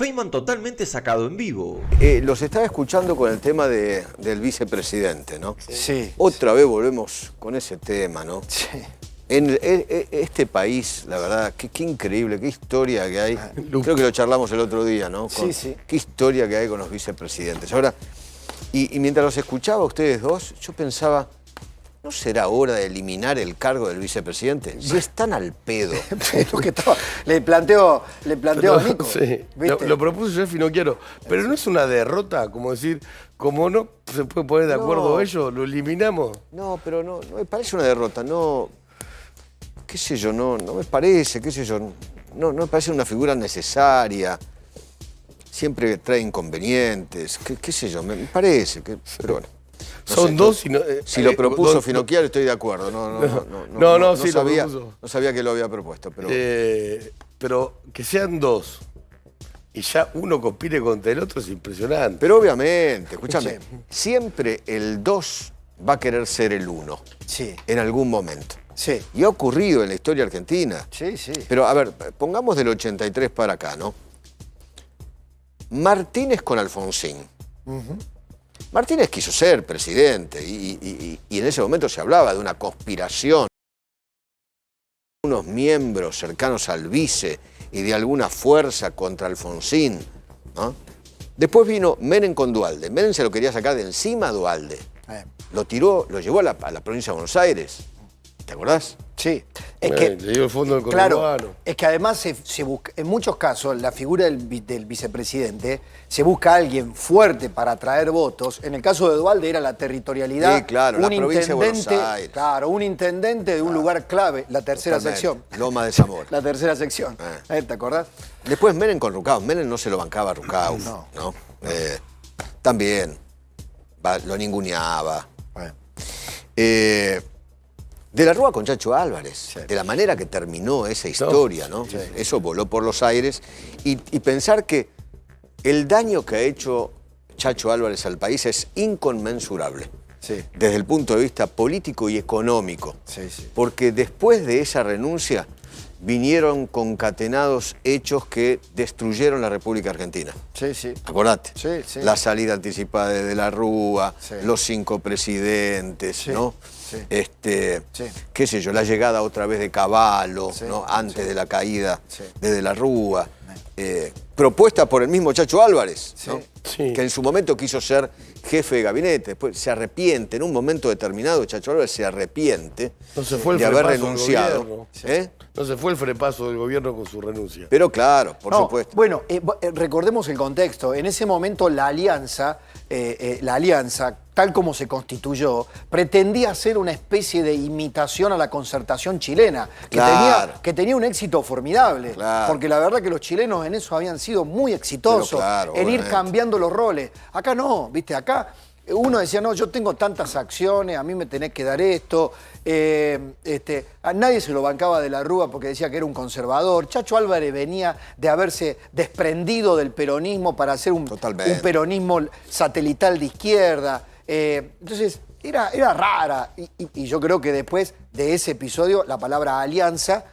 Feynman totalmente sacado en vivo. Los estaba escuchando con el tema del vicepresidente, ¿no? Sí. Otra vez volvemos con ese tema, ¿no? Sí. En este país, la verdad, qué increíble, qué historia que hay. Creo que lo charlamos el otro día, ¿no? Sí. Qué historia que hay con los vicepresidentes. Ahora, y mientras los escuchaba a ustedes dos, yo pensaba, ¿no será hora de eliminar el cargo del vicepresidente? Si están al pedo. Pero que estaba, le planteo a Nico. Sí, ¿viste? lo propuso Jeffy, no quiero. Pero no es una derrota, como decir, como no se puede poner de acuerdo ellos, lo eliminamos. No, pero no me parece una derrota, no. Qué sé yo, no me parece, qué sé yo. No me parece una figura necesaria. Siempre trae inconvenientes, qué sé yo, me parece que. Pero bueno. Son dos y no, si lo propuso Finocchiaro, estoy de acuerdo. No, sí, sabía, lo propuso. No sabía que lo había propuesto, pero. Pero que sean dos y ya uno compite contra el otro es impresionante. Pero obviamente, escúchame, Sí. siempre el 2 va a querer ser el 1. Sí. En algún momento. Sí. Y ha ocurrido en la historia argentina. Sí. Pero, a ver, pongamos del 83 para acá, ¿no? Martínez con Alfonsín. Martínez quiso ser presidente y en ese momento se hablaba de una conspiración. Unos miembros cercanos al vice y de alguna fuerza contra Alfonsín, ¿no? Después vino Menem con Duhalde. Menem se lo quería sacar de encima a Duhalde. Lo tiró, lo llevó a la provincia de Buenos Aires. ¿Te acordás? Sí. Es que, le dio el fondo del claro, conurbano. es que además se busca, en muchos casos, la figura del vicepresidente, se busca a alguien fuerte para atraer votos. En el caso de Duhalde era la territorialidad. Sí, claro, la provincia de Buenos Aires. Claro, un intendente de un lugar clave, la tercera Totalmente. sección. Loma de Zamora. La tercera sección. ¿Te acordás? Después Menem con Rucauf. Menem no se lo bancaba a Rucauf, ¿no? También lo ninguneaba. De la Rúa con Chacho Álvarez, de la manera que terminó esa historia, ¿no? Sí. Eso voló por los aires. Y pensar que el daño que ha hecho Chacho Álvarez al país es inconmensurable. Sí. Desde el punto de vista político y económico. Sí. Porque después de esa renuncia vinieron concatenados hechos que destruyeron la República Argentina. Sí. Acordate. Sí. La salida anticipada de la Rúa, Sí. los 5 presidentes, Sí. ¿no? Sí. Sí. Qué sé yo, la llegada otra vez de Cavallo, Sí. ¿no? Antes de la caída Sí. de la Rúa. Propuesta por el mismo Chacho Álvarez, ¿no? Sí. Que en su momento quiso ser jefe de gabinete, después se arrepiente, en un momento determinado Chacho Álvarez se arrepiente No se fue el de haber frepaso del renunciado. gobierno. No se fue el frepaso del gobierno con su renuncia. Pero claro, por supuesto. Bueno, recordemos el contexto. En ese momento la alianza, tal como se constituyó, pretendía ser una especie de imitación a la concertación chilena, Claro. que tenía un éxito formidable. Claro. Porque la verdad que los chilenos en eso habían sido muy exitosos, Pero claro, en ir obviamente. cambiando los roles. Acá no, ¿viste? Acá uno decía, no, yo tengo tantas acciones, a mí me tenés que dar esto. A nadie se lo bancaba de la Rúa porque decía que era un conservador. Chacho Álvarez venía de haberse desprendido del peronismo para hacer un peronismo satelital de izquierda. Entonces, era rara. Y yo creo que después de ese episodio, la palabra alianza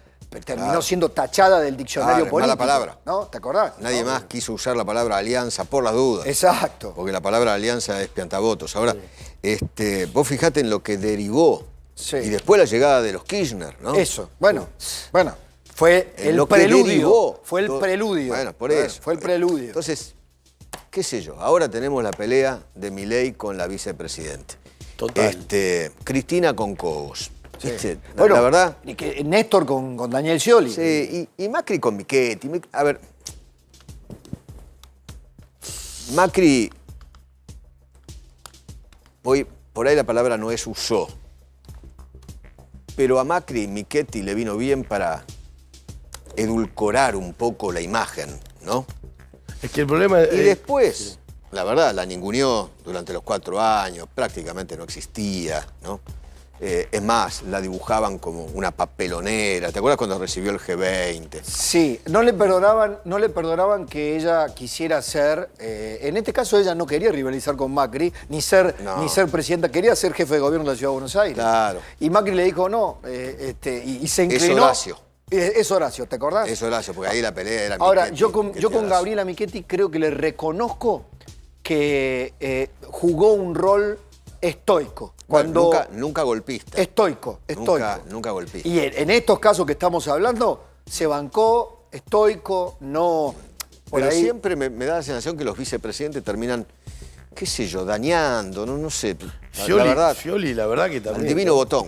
terminó siendo tachada del diccionario político. Mala palabra. ¿No? ¿Te acordás? Nadie más quiso usar la palabra alianza por las dudas. Exacto. Porque la palabra alianza es piantavotos. Ahora, vos fijate en lo que derivó. Sí. Y después la llegada de los Kirchner, ¿no? Eso. Bueno. Fue En el lo que preludio. derivó Fue el todo. preludio. Bueno, por eso. Fue el preludio. Entonces, qué sé yo, ahora tenemos la pelea de Milei con la vicepresidente. Total. Cristina con Cobos. Sí. ¿Viste? Bueno, la verdad. y que Néstor con Daniel Scioli. Sí, y Macri con Michetti. A ver. Macri. Hoy, por ahí la palabra no es usó. Pero a Macri y Michetti le vino bien para edulcorar un poco la imagen, ¿no? Es que el problema es... Y después, la verdad, la ninguneó durante los 4 años, prácticamente no existía, ¿no? Es más, la dibujaban como una papelonera. ¿Te acuerdas cuando recibió el G20? Sí, no le perdonaban que ella quisiera ser, en este caso ella no quería rivalizar con Macri, ni ser presidenta, quería ser jefe de gobierno de la Ciudad de Buenos Aires. Claro. Y Macri le dijo no, y se Es inclinó. Horacio. Es Horacio, ¿te acordás? Es Horacio, porque ahí la pelea era Ahora, Michetti, yo con Horacio. Gabriela Michetti creo que le reconozco que jugó un rol estoico. Cuando Nunca golpista. Estoico. Nunca golpista. Y en estos casos que estamos hablando, se bancó, estoico, no... Por Pero ahí, siempre me da la sensación que los vicepresidentes terminan, qué sé yo, dañando, no sé. La verdad, Scioli, la verdad que también. al divino botón.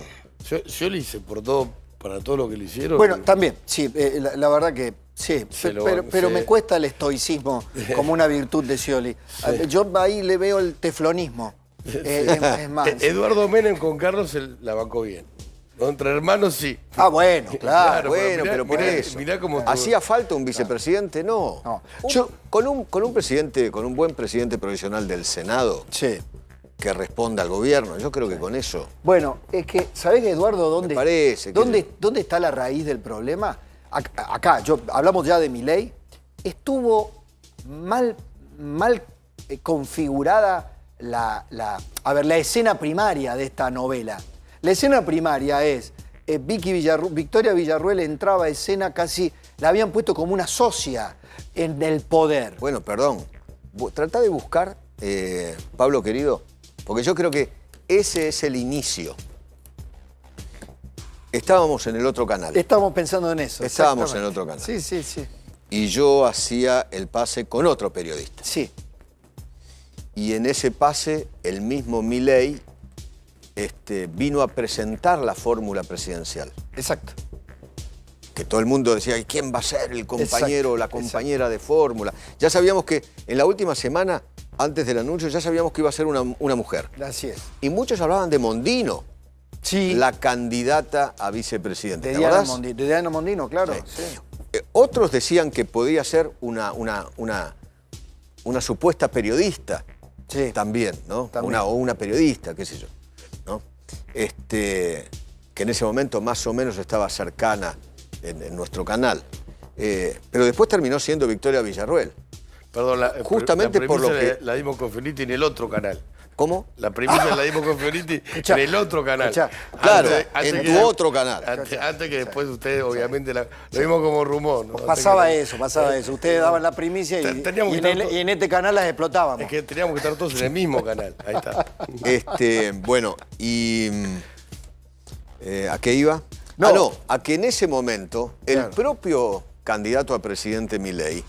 Scioli se portó para todo lo que le hicieron. bueno, también, sí, la verdad que sí, pero sí. me cuesta el estoicismo como una virtud de Scioli. Yo ahí le veo el teflonismo. Es más. Eduardo Menem con Carlos la bancó bien. ¿No? Entre hermanos sí. Ah, bueno, claro. Bueno, mirá- pero por mirá- eso. mirá cómo ¿Hacía falta un vicepresidente? No. No. Con un presidente, con un buen presidente provisional del Senado Sí. que responda al gobierno, yo creo que con eso. Bueno, es que, ¿sabés, Eduardo, dónde, Me parece que- dónde está la raíz del problema? Acá, hablamos ya de Milei, estuvo mal configurada la escena primaria de esta novela. La escena primaria es, Victoria Villarruel entraba a escena casi, la habían puesto como una socia en el poder. Bueno, perdón. Trata de buscar, Pablo querido, porque yo creo que ese es el inicio. Estábamos en el otro canal. Estamos pensando en eso. Estábamos en el exactamente. otro canal. Sí. Y yo hacía el pase con otro periodista. Sí. Y en ese pase, el mismo Milei vino a presentar la fórmula presidencial. Exacto. Que todo el mundo decía, ¿y quién va a ser el compañero Exacto, o la compañera de fórmula? Ya sabíamos que en la última semana, antes del anuncio, ya sabíamos que iba a ser una mujer. Así es. Y muchos hablaban de Mondino, Sí. la candidata a vicepresidente. De ¿Te Diana, acordás? de Diana Mondino, claro. Sí. Sí. Otros decían que podía ser una supuesta periodista Sí. también, ¿no? También. O una periodista, qué sé yo, ¿no? Que en ese momento más o menos estaba cercana en nuestro canal. Pero después terminó siendo Victoria Villarruel. Perdón, Justamente la por lo premisa que- la dimos con Fioretti en el otro canal. ¿Cómo? La premisa la dimos con Fioretti Escuchá, en el otro canal. escuchá. Claro, Antes en que- tu otro canal. Antes que después ustedes, obviamente, lo vimos como rumor, ¿no? Pasaba Antes eso. Ustedes daban la primicia y, Teníamos y que en, estar y en este canal las explotábamos. Es que teníamos que estar todos en el mismo canal. Ahí está. Bueno, y ¿a qué iba? No. No, a que en ese momento el Claro. propio candidato a presidente Milei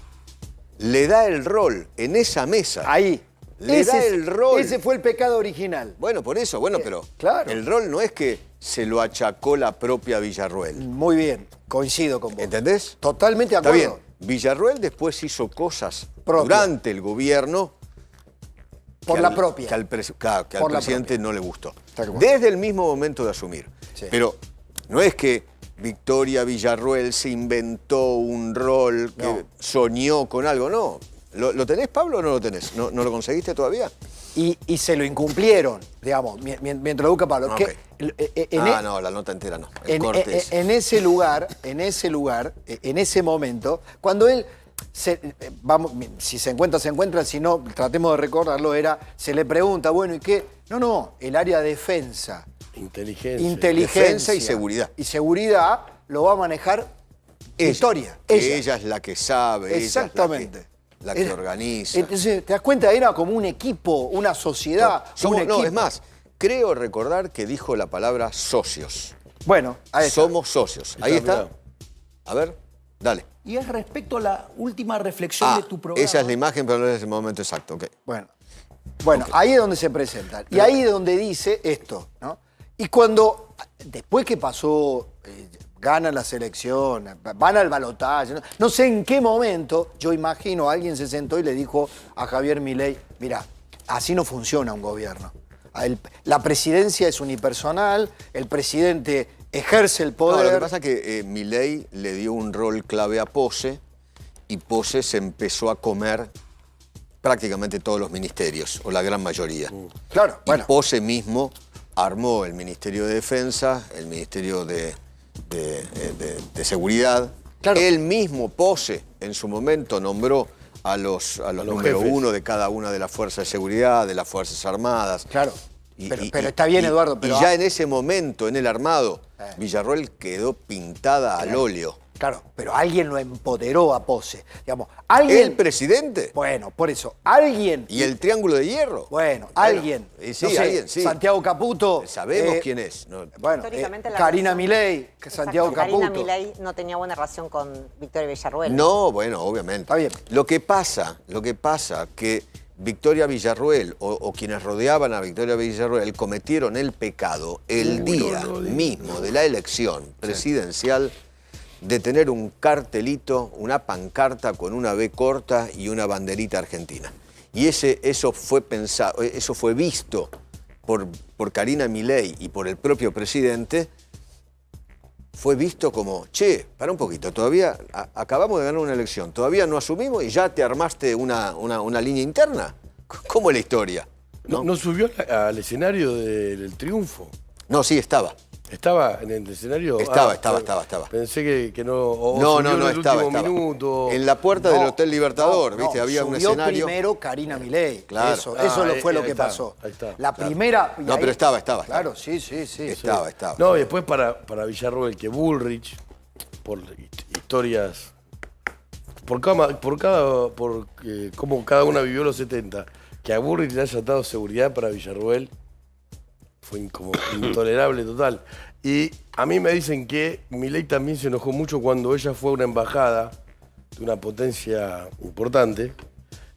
le da el rol en esa mesa. Ahí. Le da el rol. Ese fue el pecado original. Bueno, por eso, pero claro. el rol no es que se lo achacó la propia Villarruel. Muy bien, coincido con vos. ¿Entendés? Totalmente de Está acuerdo. bien. Villarruel después hizo cosas Propia. durante el gobierno Por que la al- propia. que al, claro, que al Por la presidente no le gustó. Tal cual. Desde el mismo momento de asumir. Sí. Pero no es que Victoria Villarruel se inventó un rol que No. soñó con algo, no. ¿Lo tenés, Pablo, o no lo tenés? ¿No lo conseguiste todavía? Y se lo incumplieron, digamos, mientras busca Pablo. Ok. Que, No, la nota entera no. El en, corte ese. en ese lugar, en ese momento, cuando él, vamos, si se encuentra, si no, tratemos de recordarlo, se le pregunta, bueno, ¿y qué? No, el área de defensa, Inteligencia. Defensa y seguridad. Y seguridad lo va a manejar Victoria. Ella es la que sabe, Exactamente. ella es la que organiza. Entonces, ¿te das cuenta? Era como un equipo, una sociedad. un No, equipo. es más, creo recordar que dijo la palabra socios. Bueno, ahí está. Somos socios. Ahí está. mirá. A ver, dale. Y es respecto a la última reflexión de tu programa. esa es la imagen, pero no es el momento exacto. ok. Bueno, ahí es donde se presenta. Y ahí es donde dice esto, ¿no? Y cuando, después que pasó, ganan las elecciones, van al balotaje, no sé en qué momento, yo imagino, alguien se sentó y le dijo a Javier Milei, mira, así no funciona un gobierno. La presidencia es unipersonal, el presidente ejerce el No, poder. lo que pasa es que Milei le dio un rol clave a Pose y Pose se empezó a comer prácticamente todos los ministerios, o la gran mayoría. Claro, Y bueno. Pose mismo armó el Ministerio de Defensa, el Ministerio de Seguridad. Claro. Él mismo, Pose, en su momento nombró a los número jefes. 1 de cada una de las fuerzas de seguridad, de las Fuerzas Armadas. Claro. Pero está bien, Eduardo, pero... Y ya en ese momento, en el armado, Villarroel quedó pintada al óleo. Claro, pero alguien lo empoderó a Pose. Digamos, alguien... ¿El presidente? Bueno, por eso, alguien... ¿Y el Triángulo de Hierro? Bueno, alguien. Sí, no sé, alguien, sí. Santiago Caputo. Sabemos quién es. No. Bueno, Históricamente la Karina relación- Milei, Santiago Exacto, Karina Caputo. Milei no tenía buena relación con Victoria Villarruel. No, bueno, obviamente. Está bien. Lo que pasa que Victoria Villarruel o quienes rodeaban a Victoria Villarruel cometieron el pecado el día mismo de la elección presidencial de tener un cartelito, una pancarta con una B corta y una banderita argentina. Y eso fue visto por Karina Milei y por el propio presidente, fue visto como, che, para un poquito, todavía acabamos de ganar una elección, todavía no asumimos y ya te armaste una línea interna. ¿Cómo es la historia? ¿No subió al escenario del triunfo? No, sí, estaba. ¿Estaba en el escenario? Estaba. Pensé que no. No, subió en el estaba. último minuto. En la puerta del Hotel Libertador, ¿viste? Había un subió escenario. primero Karina Milei. Claro. Eso fue lo ahí que está, pasó. ahí está. La primera... y No, ahí- pero estaba. Claro, sí. Estaba. No, y después para Villarroel, que Bullrich, por historias. Por cómo cada una vivió los 70, que a Bullrich le haya dado seguridad para Villarroel fue como intolerable total. Y a mí me dicen que Milei también se enojó mucho cuando ella fue a una embajada de una potencia importante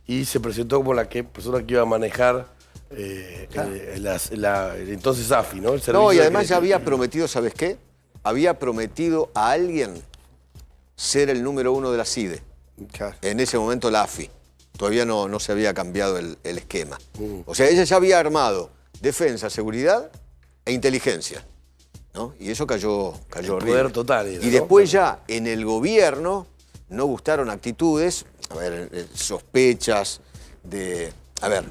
y se presentó como la persona que iba a manejar el entonces AFI, ¿no? El No, servicio y además ya secreto. había prometido, ¿sabes qué? Había prometido a alguien ser el número 1 de la CIDE. Claro. En ese momento la AFI. Todavía no se había cambiado el esquema. O sea, ella ya había armado defensa, seguridad e inteligencia, ¿no? Y eso cayó horrible. Poder total era, Y ¿no? después ya en el gobierno no gustaron actitudes, sospechas de... A ver,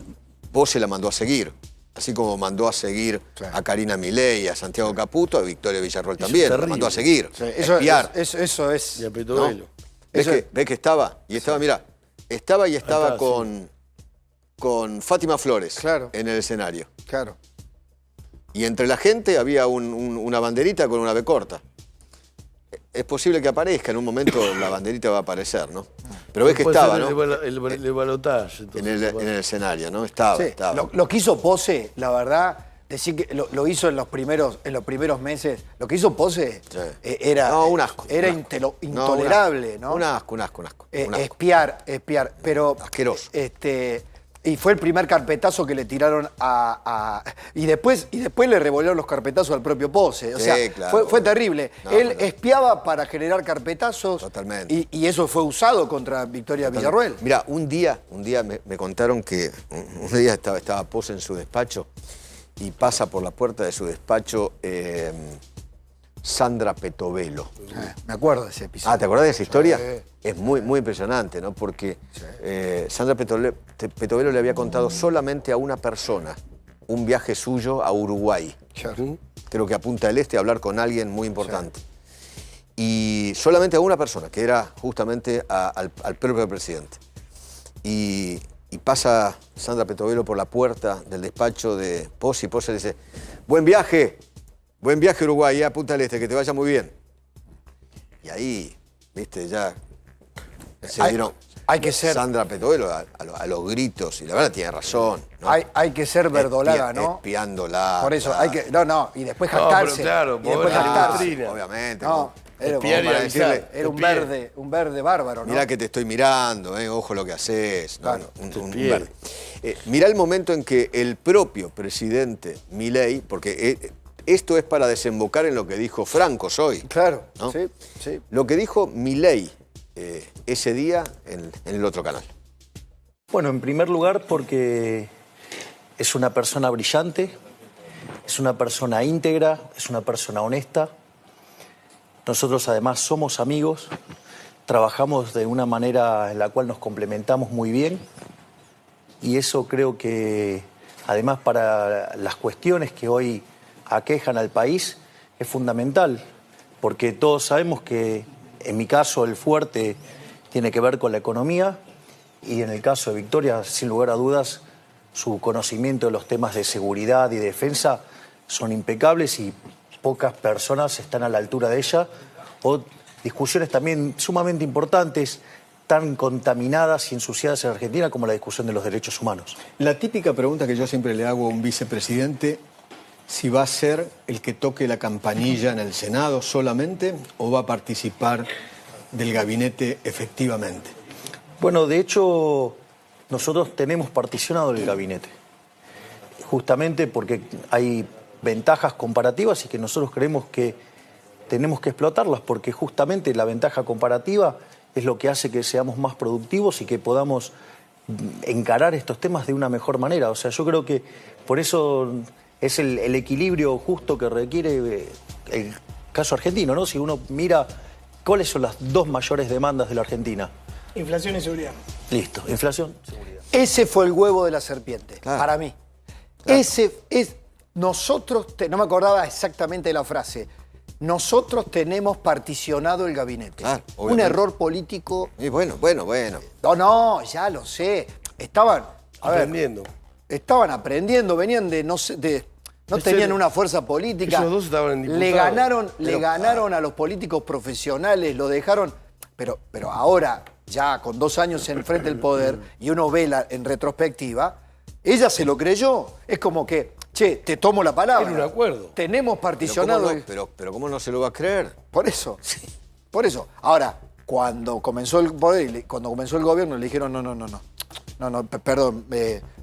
Pose la mandó a seguir, así como mandó a seguir a Karina Milei, a Santiago Caputo, a Victoria Villarroel Eso también, es la terrible. mandó a seguir, Sí, a espiar. Eso es... Y a Petovelo. ¿Ves que estaba? Y estaba, mirá, estaba está, con Fátima Flores Claro. en el escenario. Claro. Y entre la gente había una banderita con una B corta. Es posible que aparezca, en un momento la banderita va a aparecer, ¿no? Pero ves que Puede estaba, ser ¿no? el balotaje. En el escenario, ¿no? Estaba. Sí, lo que hizo Pose, la verdad, decir que lo hizo en los primeros meses, lo que hizo Pose Sí. era, No, un asco. era un asco. intolerable, ¿no? Un asco. Espiar, pero... Asqueroso. Y fue el primer carpetazo que le tiraron y después le revolvieron los carpetazos al propio Pose. O Sí, sea, claro. fue terrible. No, Él no. espiaba para generar carpetazos. Totalmente. Y eso fue usado contra Victoria Villarruel. Mira, un día me contaron que un día estaba Pose en su despacho y pasa por la puerta de su despacho Sandra Petovelo. Me acuerdo de ese episodio. ¿Te acordás de esa historia? Sí. Es muy impresionante, ¿no? Porque Sandra Petovelo le había contado solamente a una persona un viaje suyo a Uruguay. Claro. Creo que a Punta del Este a hablar con alguien muy importante. Y solamente a una persona, que era justamente al propio presidente. Y pasa Sandra Petovelo por la puerta del despacho de Pose y Pose le dice, buen viaje Uruguay, a Punta del Este, que te vaya muy bien. Y ahí, viste, ya se dieron hay que ser... Sandra Petovelo a los gritos, y la verdad tiene razón, ¿no? Hay que ser verdolaga, ¿no? Espiándola. Por eso, claro. hay que... No, y después No, jactarse. pero claro, y después pobre jactarse. vitrina. Obviamente. No, era, Espiar y para avisar. decirle, era un verde bárbaro, ¿no? mirá que te estoy mirando, ojo lo que haces. ¿no? Claro, un te verde. Mirá el momento en que el propio presidente Milei, porque esto es para desembocar en lo que dijo Franco hoy. Claro, ¿no? sí. Lo que dijo Milei ese día en el otro canal. Bueno, en primer lugar porque es una persona brillante, es una persona íntegra, es una persona honesta. Nosotros además somos amigos, trabajamos de una manera en la cual nos complementamos muy bien y eso creo que además para las cuestiones que hoy aquejan al país es fundamental, porque todos sabemos que en mi caso el fuerte tiene que ver con la economía y en el caso de Victoria, sin lugar a dudas, su conocimiento de los temas de seguridad y defensa son impecables y pocas personas están a la altura de ella. O discusiones también sumamente importantes, tan contaminadas y ensuciadas en Argentina como la discusión de los derechos humanos. La típica pregunta que yo siempre le hago a un vicepresidente, si va a ser el que toque la campanilla en el Senado solamente o va a participar del gabinete efectivamente. Bueno, de hecho, nosotros tenemos particionado el gabinete, justamente porque hay ventajas comparativas y que nosotros creemos que tenemos que explotarlas, porque justamente la ventaja comparativa es lo que hace que seamos más productivos y que podamos encarar estos temas de una mejor manera. O sea, yo creo que por eso es el equilibrio justo que requiere el caso argentino, ¿no? Si uno mira cuáles son las dos mayores demandas de la Argentina. Inflación y seguridad. Listo, inflación, seguridad. Ese fue el huevo de la serpiente, Claro. para mí. Claro. Ese es. Nosotros, no me acordaba exactamente de la frase. Nosotros tenemos particionado el gabinete. Claro, Un obviamente. error político. Y bueno. No, ya lo sé. Estaban. A ver, Aprendiendo. estaban aprendiendo, venían de no tenían una fuerza política. Ellos dos estaban en Le diputados. ganaron a los políticos profesionales, lo dejaron. Pero ahora, ya con 2 años en frente del poder, y uno ve en retrospectiva, ella se lo creyó. Es como que, che, te tomo la palabra. Era un acuerdo. Tenemos particionado. Pero ¿cómo no se lo va a creer? Por eso. Por eso. Ahora, cuando comenzó el poder, cuando comenzó el gobierno, le dijeron no, perdón,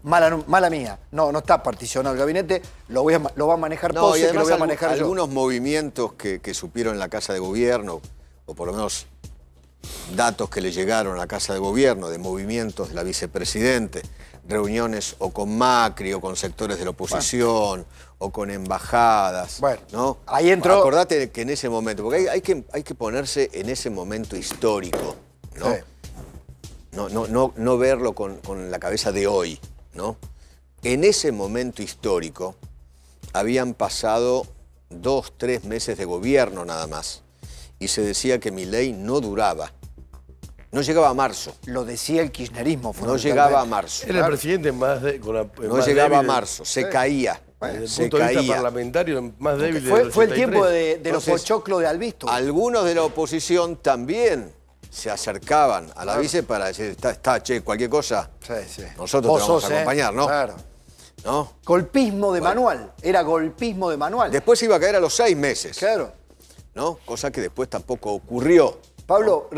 mala mía. No está particionado el gabinete, lo va a manejar No, Pose, y que lo además voy a manejar yo. algunos movimientos que supieron en la Casa de Gobierno, o por lo menos datos que le llegaron a la Casa de Gobierno de movimientos de la vicepresidente, reuniones o con Macri o con sectores de la oposición o con embajadas. Bueno, ¿no? ahí entró. Acordate que en ese momento, porque hay que ponerse en ese momento histórico, ¿no? Sí. No verlo con la cabeza de hoy, ¿no? En ese momento histórico habían pasado 2, 3 meses de gobierno nada más y se decía que Milei no duraba. No llegaba a marzo. Lo decía el kirchnerismo. No fundamentalmente. llegaba a marzo. Era el presidente más No más llegaba a débil marzo. Se caía. Desde el Se punto de vista caía. parlamentario, el más débil Fue del el tiempo 83. de los Entonces, pochoclos de Albisto. Algunos de la oposición también se acercaban a la vice para decir, che, cualquier cosa, Sí. nosotros Vos te vamos sos, a acompañar, ¿no? Claro. ¿No? Golpismo de manual. Era golpismo de manual. Después iba a caer a los 6 meses, Claro. ¿no? Cosa que después tampoco ocurrió. Pablo,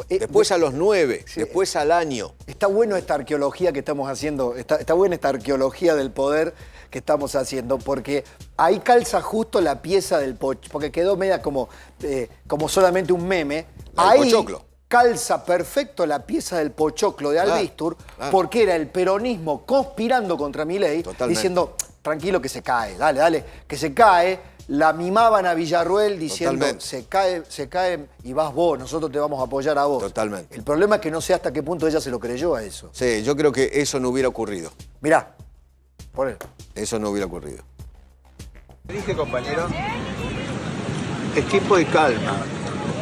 Después a los 9, Sí. después al año. está bueno esta arqueología que estamos haciendo, está buena esta arqueología del poder que estamos haciendo, porque ahí calza justo la pieza del pochoclo, porque quedó media como solamente un meme. La del Ahí pochoclo. calza perfecto la pieza del pochoclo de Claro, Albistur, claro. porque era el peronismo conspirando contra Milei, Totalmente. diciendo, tranquilo que se cae, dale, que se cae. La mimaban a Villarruel diciendo, Totalmente. se cae y vas vos, nosotros te vamos a apoyar a vos. Totalmente. El problema es que no sé hasta qué punto ella se lo creyó a eso. Sí, yo creo que eso no hubiera ocurrido. Mirá, poné. Eso no hubiera ocurrido. Dije, compañero, es tiempo de calma,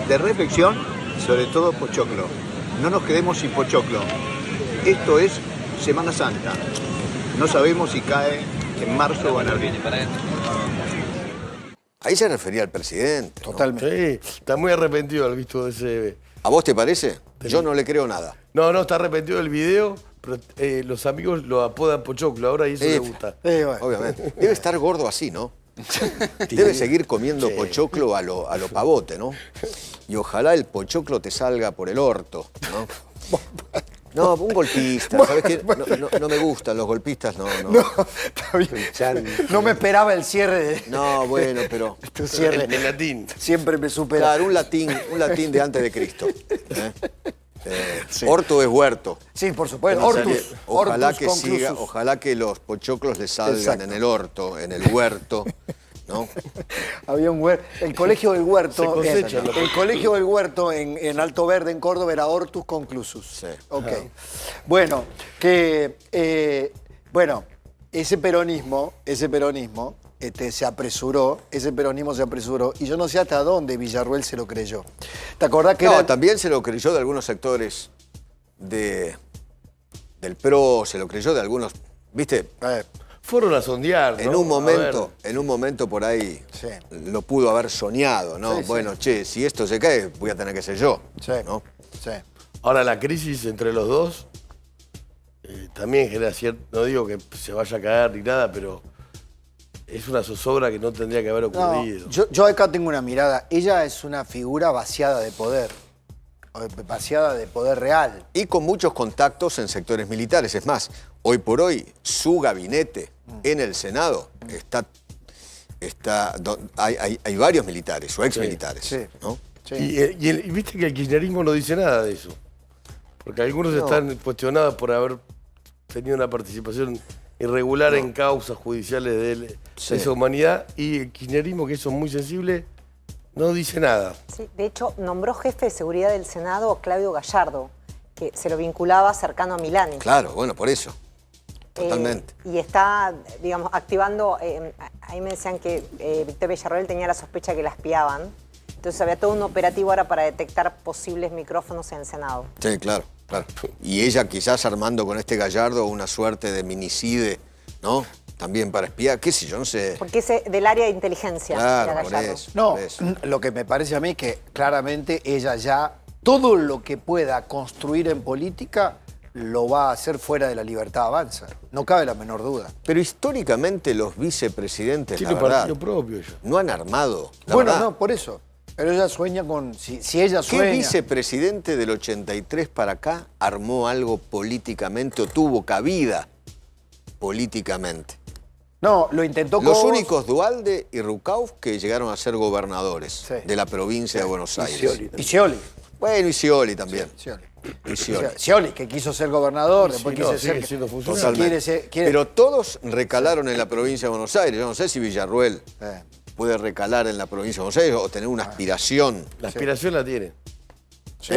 de reflexión, sobre todo pochoclo. No nos quedemos sin pochoclo. Esto es Semana Santa. No sabemos si cae en marzo o en abril. Ahí se refería al presidente, ¿no? Totalmente. Sí, está muy arrepentido al visto de ese. ¿A vos te parece? Yo no le creo nada. No, está arrepentido del video, pero los amigos lo apodan Pochoclo ahora y eso Sí. le gusta. Bueno. Obviamente. Debe estar gordo así, ¿no? Debe seguir comiendo pochoclo a lo pavote, ¿no? Y ojalá el pochoclo te salga por el orto, ¿no? No, un golpista, ¿sabes qué? No me gustan los golpistas, no. Está bien. No me esperaba el cierre de No, bueno, pero... tu cierre. En latín. Siempre me supera. Claro, un latín de antes de Cristo. Orto es huerto. Sí, por supuesto. O sea que Hortus. ojalá Hortus que conclusus. ojalá que los pochoclos le salgan Exacto. en el orto, en el huerto, ¿no? Había un huerto. El colegio del huerto. Se cosechan los el colegio del huerto en Alto Verde, en Córdoba, era Hortus Conclusus. Sí. Ok. Bueno, ese peronismo se apresuró, y yo no sé hasta dónde Villarruel se lo creyó. ¿Te acordás que No, era? también se lo creyó de algunos sectores del PRO, se lo creyó de algunos ¿viste? Fueron a sondear, ¿no? En un momento por ahí lo pudo haber soñado, ¿no? Sí, bueno, che, si esto se cae, voy a tener que ser yo, Sí. ¿no? Sí. Ahora la crisis entre los dos también genera cierto, no digo que se vaya a caer ni nada, pero es una zozobra que no tendría que haber No, ocurrido. yo acá tengo una mirada. Ella es una figura vaciada de poder real. Y con muchos contactos en sectores militares. Es más, hoy por hoy, su gabinete en el Senado hay varios militares o exmilitares. Sí. ¿no? Sí. Y viste que el kirchnerismo no dice nada de eso. Porque algunos están cuestionados por haber tenido una participación irregular en causas judiciales de esa humanidad. Y el kirchnerismo, que eso es muy sensible, no dice nada. Sí, de hecho, nombró jefe de seguridad del Senado a Claudio Gallardo, que se lo vinculaba cercano a Milani. Claro, bueno, por eso. Totalmente. Y está, digamos, activando, ahí me decían que Víctor Villarroel tenía la sospecha que la espiaban. Entonces había todo un operativo ahora para detectar posibles micrófonos en el Senado. Sí, claro, claro. Y ella quizás armando con este Gallardo una suerte de minicide, ¿no? También para espiar, qué sé yo, no sé. Porque es del área de inteligencia. Claro, era por Gallardo. eso. No, por eso. lo que me parece a mí que claramente ella ya todo lo que pueda construir en política lo va a hacer fuera de la Libertad Avanza. No cabe la menor duda. Pero históricamente los vicepresidentes, Tiene la verdad, partido propio ella. no han armado. La Bueno, verdad. no, por eso. Pero ella sueña con... Si ella ¿Qué sueña... vicepresidente del 83 para acá armó algo políticamente o tuvo cabida políticamente? No, lo intentó Los Cobos. únicos Duhalde y Rucauf que llegaron a ser gobernadores Sí. de la provincia de Buenos Aires. Y Scioli. Bueno, y Scioli también. Scioli. Y Scioli. Scioli, que quiso ser gobernador, después no, quiso sigue ser... siendo funcionario. Totalmente. Pero todos recalaron en la provincia de Buenos Aires. Yo no sé si Villarruel puede recalar en la provincia de Buenos Aires o tener una aspiración. La aspiración la tiene. Sí.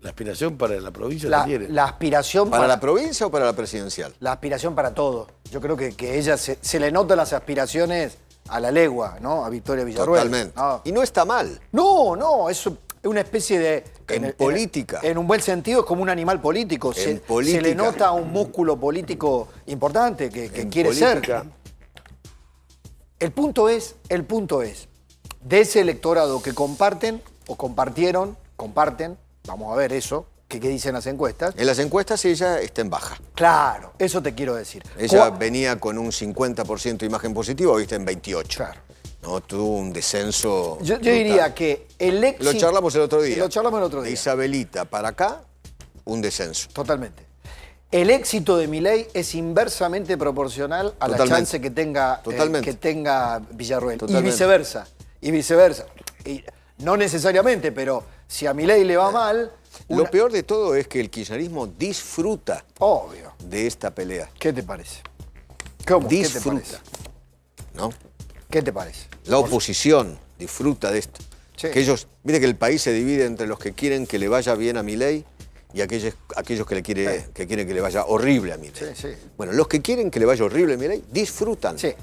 La aspiración para la provincia la tiene. La aspiración ¿Para la provincia o para la presidencial? La aspiración para todo. Yo creo que ella se le notan las aspiraciones a la legua, ¿no? A Victoria Villarruel. Totalmente. No, Y no está mal. no, es una especie de... En política. En un buen sentido es como un animal político. En Se política. le nota un músculo político importante que En quiere política. ser. El punto es, de ese electorado que comparten, comparten, vamos a ver eso, que dicen las encuestas. En las encuestas ella está en baja. Claro, eso te quiero decir. Ella venía con un 50% de imagen positiva, hoy está en 28%. Claro. No, tuvo un descenso. Yo brutal. diría que el éxito... Lo charlamos el otro día. Lo charlamos el otro De día. Isabelita para acá, un descenso. Totalmente. El éxito de Milei es inversamente proporcional a la Totalmente. chance que tenga, Totalmente. que tenga Villarruel. Totalmente. Y viceversa. Y no necesariamente, pero si a Milei le va mal... Lo peor de todo es que el kirchnerismo disfruta Obvio. de esta pelea. ¿Qué te parece? ¿Cómo? ¿Qué te Disfruta. parece? ¿No? ¿Qué te parece? La oposición disfruta de esto. Sí. Que ellos, mire que el país se divide entre los que quieren que le vaya bien a Milei y aquellos que quieren que le vaya horrible a Milei. Sí, sí. Bueno, los que quieren que le vaya horrible a Milei disfrutan. Sí.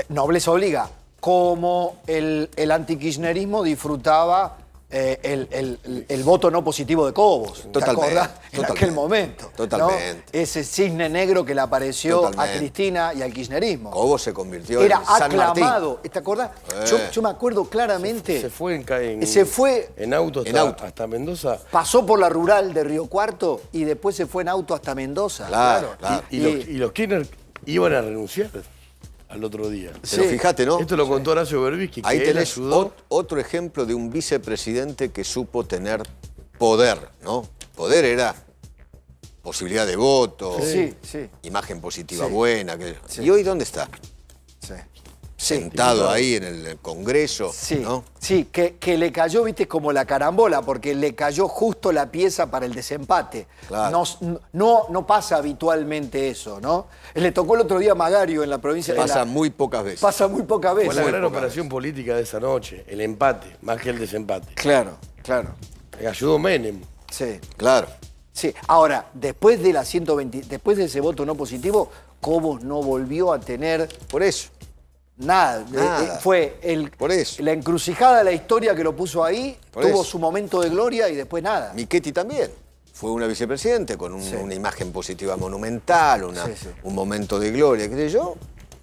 Nobleza obliga. Como el antikirchnerismo disfrutaba el voto no positivo de Cobos. ¿Te Totalmente, acordás? En totalmente. aquel momento. ¿no? Totalmente. Ese cisne negro que le apareció Totalmente. a Cristina y al kirchnerismo. Cobos se convirtió Era en San aclamado. Martín. ¿Te acordás? Yo me acuerdo claramente. Se fue en auto hasta, En auto. hasta Mendoza. Pasó por la rural de Río Cuarto y después se fue en auto hasta Mendoza. Claro. Y los Kirchner iban a renunciar al otro día. Pero fíjate, ¿no? Esto lo contó Horacio Berbisky, que Ahí él tenés ayudó. otro ejemplo de un vicepresidente que supo tener poder, ¿no? Poder era posibilidad de voto, Sí. imagen positiva Sí. buena. Sí. ¿Y hoy dónde está? Sí. Sentado ahí en el Congreso, Sí, ¿no? sí, que le cayó, viste, como la carambola, porque le cayó justo la pieza para el desempate. Claro. No pasa habitualmente eso, ¿no? Le tocó el otro día a Magario en la provincia Pasa de muy pocas veces. Pasa muy pocas veces. Fue la gran pocas operación política de esa noche, el empate, más que el desempate. Claro. Le ayudó Menem. Sí. Claro. Sí. Ahora, después de la 120, después de ese voto no positivo, Cobos no volvió a tener Por eso. nada. Nada. Fue Por eso. la encrucijada de la historia que lo puso ahí, Por tuvo eso. su momento de gloria y después nada. Michetti también. fue una vicepresidente con Sí. una imagen positiva monumental, Sí. un momento de gloria, qué sé yo.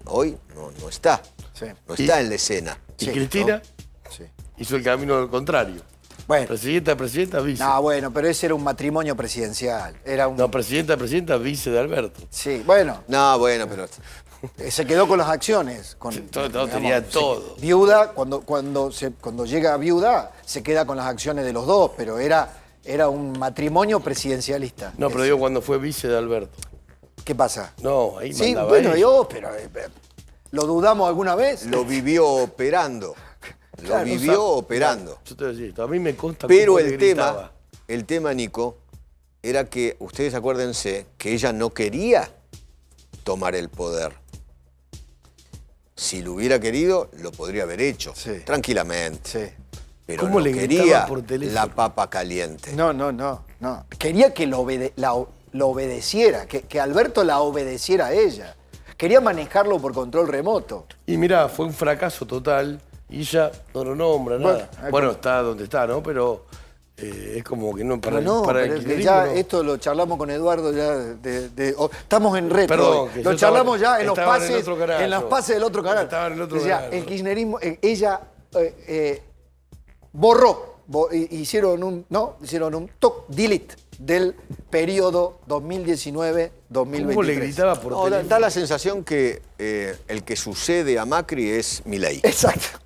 Hoy no está. Sí. No está en la escena. Y Sí, Cristina Sí. hizo el camino al contrario. Bueno, Presidenta, vice. no, bueno, pero ese era un matrimonio presidencial. Era un... No, presidenta, vice de Alberto. Sí, bueno, No, bueno, pero se quedó con las acciones. Con, Todo, tenía todo. Viuda, cuando llega viuda, se queda con las acciones de los dos, pero era un matrimonio presidencialista. No, pero digo cuando fue vice de Alberto. ¿Qué pasa? No, ahí Sí, mandaba bueno, ella. pero ¿lo dudamos alguna vez? lo vivió operando. Lo Claro, vivió o sea, operando. Yo te voy a decir esto, a mí me consta Pero cómo le gritaba. el tema, Nico, era que, ustedes acuérdense, que ella no quería tomar el poder. Si lo hubiera querido, lo podría haber hecho, Sí. tranquilamente. Sí. Pero ¿Cómo no le gritaba quería por teléfono? la papa caliente. No. Quería que lo obedeciera, que Alberto la obedeciera a ella. Quería manejarlo por control remoto. Y mirá, fue un fracaso total y ella no lo nombra, nada. Bueno, Bueno, está donde está, ¿no? Pero es como que no, para, Pero no, para pero el es que kirchnerismo ya no. esto lo charlamos con Eduardo ya estamos en retro. Perdón, hoy. que Lo yo charlamos estaba- ya en los estaba en el pases, otro canal, en las yo. pases del otro canal. Estaba en el otro Decía, canal, el yo. kirchnerismo, ella borró, hicieron un delete del periodo 2019-2023. ¿Cómo le gritaba por No, da teléfono? la sensación que el que sucede a Macri es Milei. Exacto.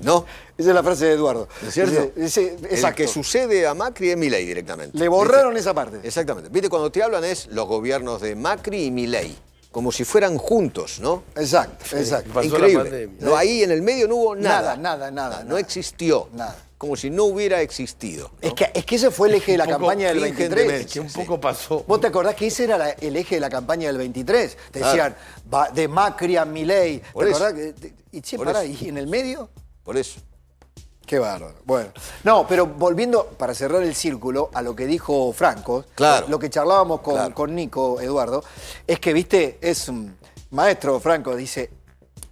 ¿No? Esa es la frase de Eduardo. ¿No es cierto? El Exacto. que sucede a Macri es Milei directamente. Le borraron esa parte. Exactamente. Viste, cuando te hablan es los gobiernos de Macri y Milei. Como si fueran juntos, ¿no? Exacto. Pasó la Increíble. pandemia. No, ahí en el medio no hubo nada. Nada. No existió. Nada. Como si no hubiera existido. ¿no? Es que ese fue el eje de la Un poco campaña del fingen 23. demencia. Que un poco pasó. ¿Vos te acordás que ese era el eje de la campaña del 23? Te decían, va de Macri a Milei. Por ¿Te eso. acordás? Y che, Por pará, eso. ¿y en el medio? Por eso. Qué bárbaro. Bueno. No, pero volviendo, para cerrar el círculo, a lo que dijo Franco, Claro. lo que charlábamos Claro. con Nico, Eduardo, es que, viste, es un maestro Franco, dice,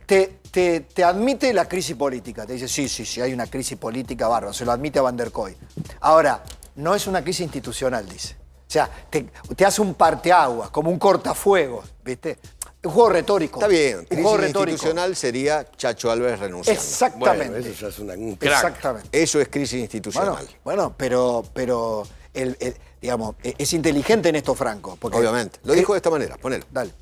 te admite la crisis política. Te dice, sí, hay una crisis política bárbara, se lo admite a Van der Koy. Ahora, no es una crisis institucional, dice. O sea, te hace un parteaguas, como un cortafuegos, ¿viste? Un juego retórico. Está bien. Un Crisis juego retórico. institucional sería Chacho Álvarez renunciando. Exactamente. Bueno, eso ya es un crack. Exactamente. Eso es crisis institucional. Bueno, pero digamos, es inteligente en esto Franco. Porque, Obviamente. Lo dijo de esta manera. Ponelo. Dale.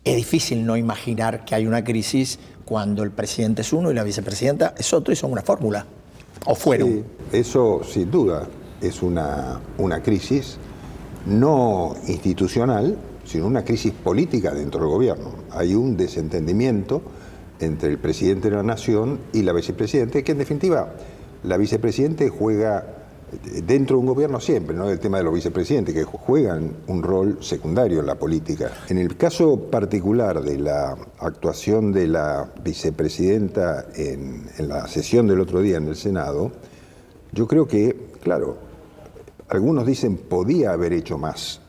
Es difícil no imaginar que hay una crisis cuando el presidente es uno y la vicepresidenta es otro y son una fórmula. O fueron. Sí, eso sin duda es una crisis no institucional, sino una crisis política dentro del gobierno. Hay un desentendimiento entre el presidente de la Nación y la vicepresidenta, que en definitiva la vicepresidenta juega dentro de un gobierno siempre, ¿no? El tema de los vicepresidentes, que juegan un rol secundario en la política. En el caso particular de la actuación de la vicepresidenta en la sesión del otro día en el Senado, yo creo que, claro, algunos dicen podía haber hecho más,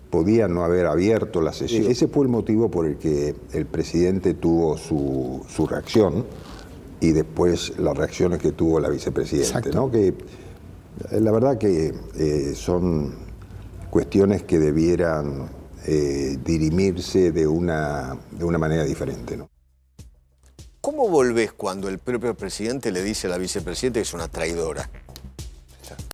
podía no haber abierto la sesión. Sí. Ese fue el motivo por el que el presidente tuvo su reacción y después las reacciones que tuvo la vicepresidenta, ¿no? Que la verdad que son cuestiones que debieran dirimirse de una manera diferente, ¿no? ¿Cómo volvés cuando el propio presidente le dice a la vicepresidenta que es una traidora?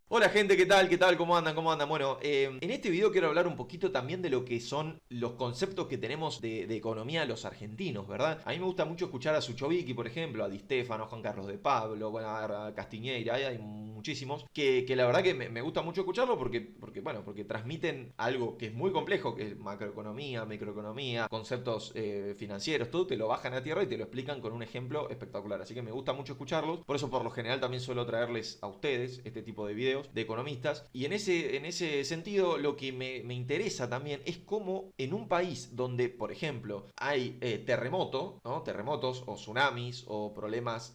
Hola gente, ¿qué tal? ¿Qué tal? ¿Cómo andan? ¿Cómo andan? Bueno, en este video quiero hablar un poquito también de lo que son los conceptos que tenemos de economía los argentinos, ¿verdad? A mí me gusta mucho escuchar a Suchovicki, por ejemplo, a Di Stefano, a Juan Carlos de Pablo, bueno, a Castiñeira, hay muchísimos, que la verdad que me gusta mucho escucharlo porque transmiten algo que es muy complejo, que es macroeconomía, microeconomía, conceptos financieros, todo te lo bajan a tierra y te lo explican con un ejemplo espectacular. Así que me gusta mucho escucharlos, por eso por lo general también suelo traerles a ustedes este tipo de videos de economistas, y en ese sentido lo que me interesa también es cómo en un país donde, por ejemplo, hay terremotos o tsunamis o problemas,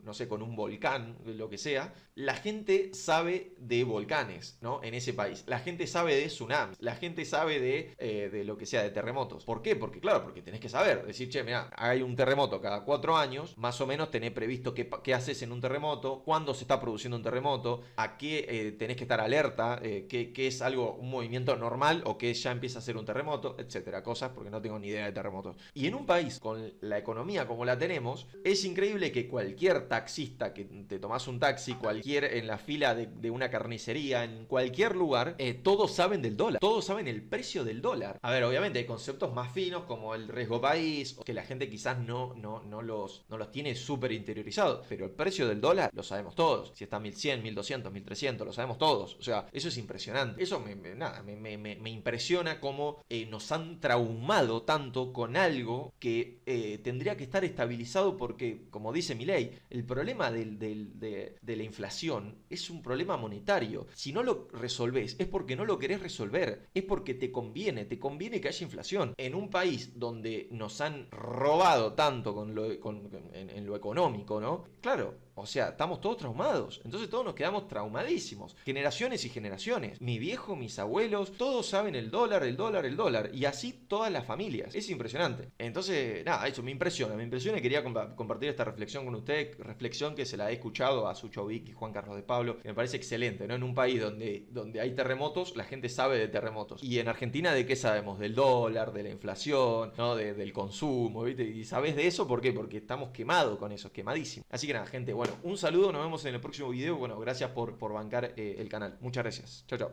no sé, con un volcán, lo que sea, la gente sabe de volcanes, ¿no? En ese país. La gente sabe de tsunamis. La gente sabe de lo que sea, de terremotos. ¿Por qué? Porque claro, porque tenés que saber. Decir, che, mira, hay un terremoto cada 4 años. Más o menos tenés previsto qué haces en un terremoto, cuándo se está produciendo un terremoto, a qué tenés que estar alerta, qué es algo, un movimiento normal o que ya empieza a ser un terremoto, etcétera. Cosas porque no tengo ni idea de terremotos. Y en un país con la economía como la tenemos, es increíble que cualquier taxista que te tomás un taxi, cualquier en la fila de una carnicería, en cualquier lugar, todos saben del dólar, todos saben el precio del dólar. A ver, obviamente hay conceptos más finos como el riesgo país, que la gente quizás no los tiene súper interiorizados, pero el precio del dólar lo sabemos todos. Si está 1100, 1200, 1300, lo sabemos todos. O sea, eso es impresionante. Eso me impresiona cómo nos han traumado tanto con algo que tendría que estar estabilizado porque, como dice Milei, el problema de la inflación es un problema monetario. Si no lo resolvés es porque no lo querés resolver, es porque te conviene que haya inflación. En un país donde nos han robado tanto en lo económico, ¿no? Claro. O sea, estamos todos traumados. Entonces todos nos quedamos traumadísimos. Generaciones y generaciones. Mi viejo, mis abuelos, todos saben el dólar. Y así todas las familias. Es impresionante. Entonces, nada, eso me impresiona. Y quería compartir esta reflexión con usted. Reflexión que se la he escuchado a Suchovic y Juan Carlos de Pablo. Que me parece excelente, ¿no? En un país donde hay terremotos, la gente sabe de terremotos. Y en Argentina, ¿de qué sabemos? Del dólar, de la inflación, ¿no? Del consumo, ¿viste? Y ¿sabés de eso por qué? Porque estamos quemados con eso, quemadísimos. Así que nada, gente, bueno, un saludo, nos vemos en el próximo video. Bueno, gracias por bancar el canal. Muchas gracias. Chao, chao.